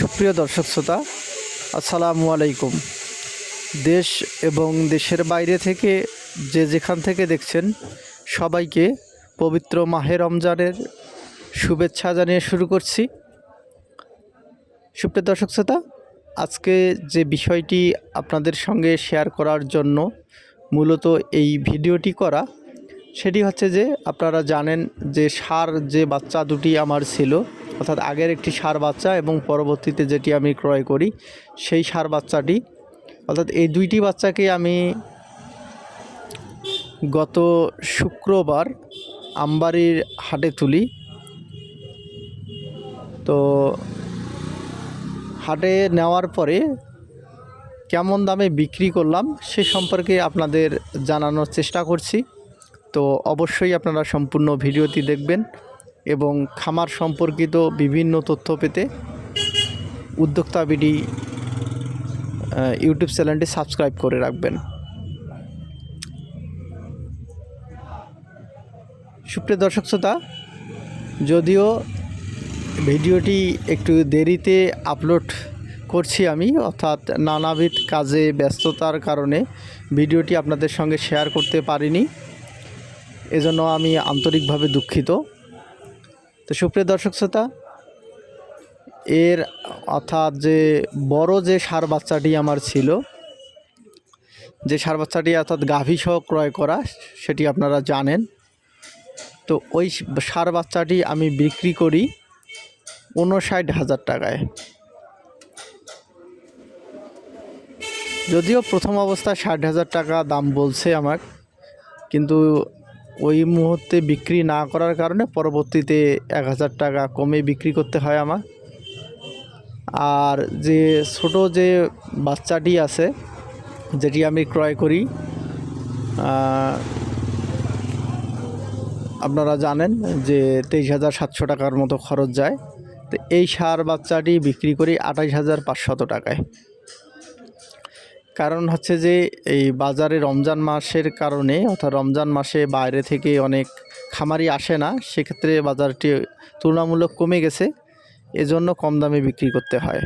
সুপ্রিয় দর্শক শ্রোতা, আসসালামু আলাইকুম। দেশ এবং দেশের বাইরে থেকে যে যেখান থেকে দেখছেন সবাইকে পবিত্র মাহে রমজানের শুভেচ্ছা জানিয়ে শুরু করছি। সুপ্রিয় দর্শক শ্রোতা, আজকে যে বিষয়টি আপনাদের সঙ্গে শেয়ার করার জন্য মূলত এই ভিডিওটি করা, সেটি হচ্ছে যে আপনারা জানেন যে ষাঁড় যে বাচ্চা দুটি আমার ছিল, অর্থাৎ আগের একটি ষাঁড় বাচ্চা এবং পরবর্তীতে যেটি আমি ক্রয় করি সেই ষাঁড় বাচ্চাটি, অর্থাৎ এই দুইটি বাচ্চাকে আমি গত শুক্রবার আমবাড়ির হাটে তুলি। তো হাটে নেওয়ার পরে কেমন দামে বিক্রি করলাম সে সম্পর্কে আপনাদের জানানোর চেষ্টা করছি। তো অবশ্যই আপনারা সম্পূর্ণ ভিডিওটি দেখবেন এবং খামার সম্পর্কিত বিভিন্ন তথ্য পেতে উদ্যোক্তা বিডি ইউটিউব চ্যানেলটি সাবস্ক্রাইব করে রাখবেন। সুপ্রিয় দর্শক শ্রোতা, যদিও ভিডিওটি একটু দেরিতে আপলোড করছি আমি, অর্থাৎ নানাবিধ কাজে ব্যস্ততার কারণে ভিডিওটি আপনাদের সঙ্গে শেয়ার করতে পারিনি, এজন্য আমি আন্তরিকভাবে দুঃখিত। তো সুপ্রিয় দর্শক শ্রোতা, অর্থাৎ যে বড় যে ষাঁড় বাচ্চাটি আমার ছিল, যে ষাঁড় বাচ্চাটি অর্থাৎ গাভী সহ ক্রয় করা, সেটি আপনারা জানেন। তো ওই ষাঁড় বাচ্চাটি আমি বিক্রি করি 59,000 টাকায়। যদিও প্রথম অবস্থায় 60,000 টাকা দাম বলছে আমার, কিন্তু ওই মুহূর্তে বিক্রি না করার কারণে পরবর্তীতে 1,000 টাকা কমে বিক্রি করতে হয় আমার। আর যে ছোট যে বাচ্চাটি আছে যেটি আমি ক্রয় করি, আপনারা জানেন যে 23,700 টাকার মতো খরচ যায়। তো এই ষাঁড় বাচ্চাটি বিক্রি করি 28,500 টাকায়। কারণ হচ্ছে যে এই বাজারে রমজান মাসের কারণে, অর্থাৎ রমজান মাসে বাইরে থেকে অনেক খামারি আসে না, সেক্ষেত্রে বাজারটি তুলনামূলক কমে গেছে, এজন্য কম দামে বিক্রি করতে হয়।